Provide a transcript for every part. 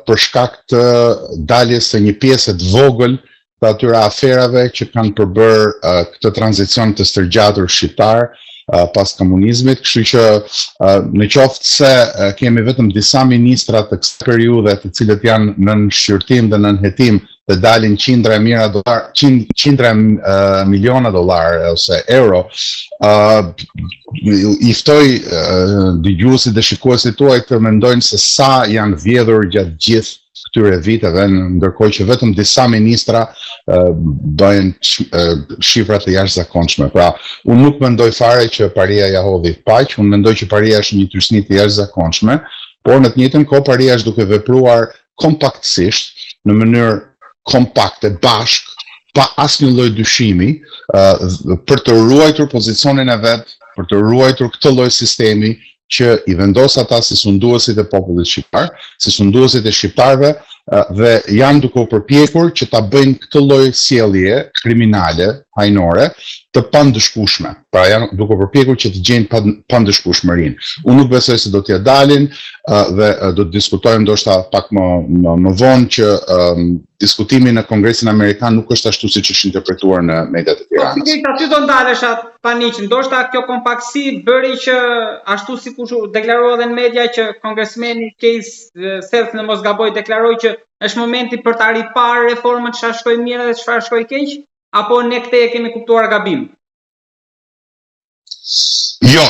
për shkak të daljes së një pjesë të vogël të atyre aferave që kanë përbërë këtë tranzicion të stërgjatur shqiptar pas komunizmit, kështu që në qoftë se kemi vetëm disa ministra të kësaj periudhe të cilët janë nën shqyrtim dhe nën hetim të dalin qindra miliona dollar ose euro, i ftoj dëgjuesit dhe shikuesit tuaj të mendojnë se sa janë vjedhur gjatë gjithë këtyre viteve, ndërkohë që vetëm disa ministra bëjnë shifra të jashtëzakonshme. Pra, unë nuk mendoj fare që paria ja hodhi paq, unë mendoj që paria është një trysni të jashtëzakonshme, por në të njëjtën kohë paria është duke vepruar kompaktësisht, në mënyrë kompakte, bashk, pa asnjë lloj dyshimi, për të ruajtur pozicionin e vet, për të ruajtur këtë lloj sistemi që i vendos ata si sunduesit e popullit shqiptar, si sunduesit e shqiptarëve, dhe janë duke u përpjekur që ta bëjnë këtë lloj sjellje kriminale, hajnore, të pandëshkueshme. Pra janë duke u përpjekur që të gjejnë pandëshkueshmërinë. Unë nuk besoj se do t'ja dalin dhe do të diskutojmë ndoshta pak më vonë që diskutimi në Kongresin Amerikan nuk është ashtu siç është interpretuar në mediat e Tiranës. Aty do ndalesha paniq, ndoshta kjo kompaktësi bëri që ashtu sikur deklaroi edhe në media që kongresmeni Case Self në mos gaboj deklaroi që është momenti për ta riparë reformën, çfarë shkoi mirë dhe çfarë shkoi keq, apo ne këtë e kemi kuptuar gabim? Jo,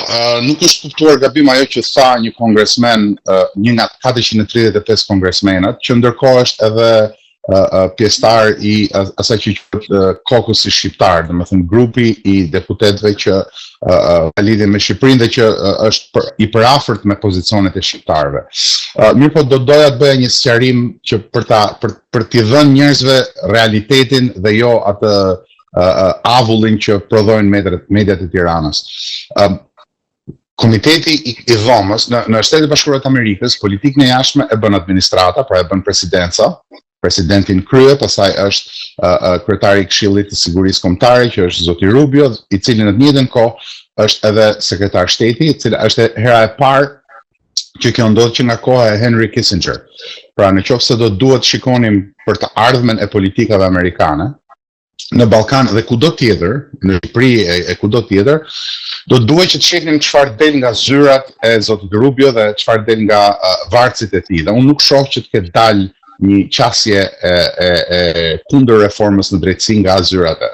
nuk është kuptuar gabim ajo që tha një kongresmen, një nga 435 kongresmenët, që ndërkohë është edhe pjesëtar i asaj që quhet kokusi shqiptar, domethënë grupi i deputetëve që ka lidhje me Shqipërinë dhe që është i përafërt me pozicionet e shqiptarëve. Mirë po do doja të bëja një sqarim që për t'i dhënë njerëzve realitetin dhe jo atë avullin që prodhojnë mediat e Tiranës. Komiteti i dhomës në Shtetet e Bashkuara të Amerikës, politikën e jashtme e bën administrata, pra e bën presidenca, presidentin krye, pastaj është kryetari i Këshillit të Sigurisë Kombëtare, që është zoti Rubio, i cili në të njëjtën kohë është edhe sekretar shteti, i cili është hera e parë që kjo ndodh që nga koha e Henry Kissinger. Pra nëse do duhet shikonim për të ardhmen e politikave amerikane, në Ballkan dhe kudo tjetër, në Shqipëri e kudo tjetër, do duhet që të shihnim çfarë del nga zyrat e zotit Rubio dhe çfarë del nga varësit e tij. Dhe unë nuk shoh që të ketë dalë një qasje kundër reformës në drejtësi nga zyrat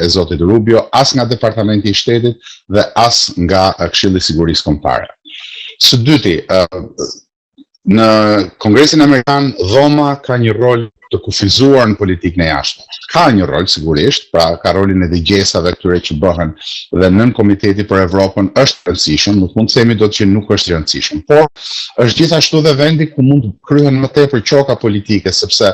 e zotit Rubio, as nga Departamenti i Shtetit dhe as nga Këshilli i Sigurisë Kombëtare. Së dyti, në Kongresin Amerikan, dhoma ka një rol të kufizuar në politikën e jashtme. Ka një rol sigurisht, pra ka rolin e dëgjesave këtyre që bëhen dhe nën Komiteti për Evropën është rëndësishëm, nuk mund të themi dot që nuk është rëndësishëm, por është gjithashtu dhe vendi ku mund të kryhen më tepër çoka politike, sepse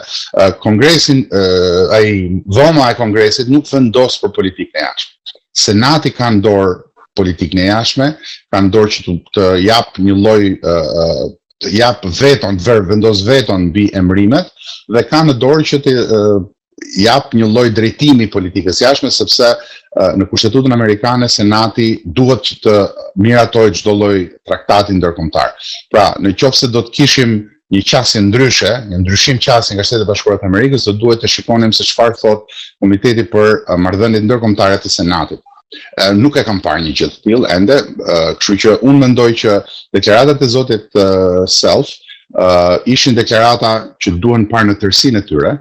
dhoma e Kongresit nuk vendos për politikën e jashtme. Senati ka në dorë politikën e jashtme, ka në dorë që të jap një lloj të jap veton, vendos veton mbi emrimet dhe ka në dorë që të jap një lloj drejtimi politikës jashtme, sepse në Kushtetutën Amerikane Senati duhet që të miratojë çdo lloj traktati ndërkombëtar. Pra, nëse do të kishim një qasje ndryshe, një ndryshim qasje nga Shtetet e Bashkuara të Amerikës, do duhet të shikonim se çfarë thot Komiteti për Marrëdhëniet Ndërkombëtare të Senatit. Nuk e kam parë një gjë të tillë ende, kështu që unë mendoj që deklaratat e zotit Self ishin deklarata që duhen parë në tërësinë e tyre,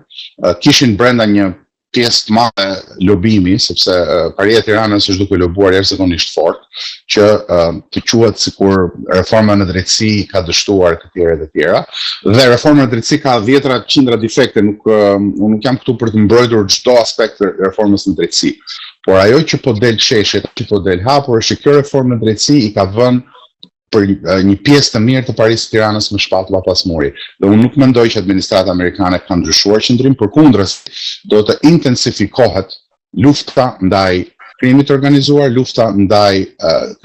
kishin brenda një pjesë të madhe lobimi, sepse Paria e Tiranës është duke lobuar jashtëzakonisht fort, që të quhet sikur reforma në drejtësi ka dështuar të tjera dhe të tjera, dhe reforma në drejtësi ka dhjetra qindra defekte, unë nuk jam këtu për të mbrojtur çdo aspekt të reformës në drejtësi. Por ajo që po del sheshet, që po del hapur, është që kjo reformë në drejtësi i ka vënë për një pjesë të mirë të Parisë së Tiranës në shpatulla pas muri. Dhe unë nuk mendoj që administrata amerikane ka ndryshuar qendrim, përkundrës do të intensifikohet lufta ndaj krimit të organizuar, lufta ndaj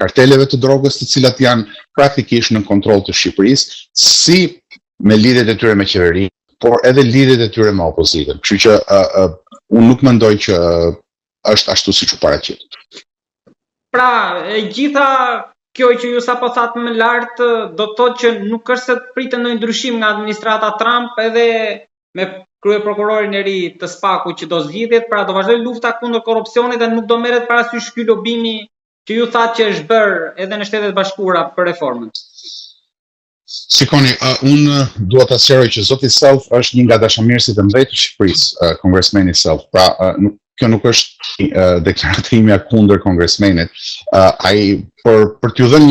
karteleve të drogës, të cilat janë praktikisht në kontroll të Shqipërisë, si me lidhjet e tyre me qeverinë, por edhe lidhjet e tyre me opozitën. Kështu që unë nuk mendoj që është ashtu siç u paraqit. Pra, gjitha kjo që ju sapo thatë më lart do të thotë që nuk është se pritet ndonjë ndryshim nga administrata Trump edhe me kryeprokurorin e ri të SPAK-ut që do zgjidhet, pra do vazhdoj lufta kundër korrupsionit dhe nuk do merret parasysh ky lobimi që ju thatë që është bërë edhe në Shtetet Bashkuara për reformën. Shikoni, unë dua ta sqaroj që zoti Self është një nga dashamirësit e mëdhenj të Shqipërisë, kongresmeni Self. Pra, kjo nuk është deklaratimi kundër kongresmenit. Ai për t'ju dhënë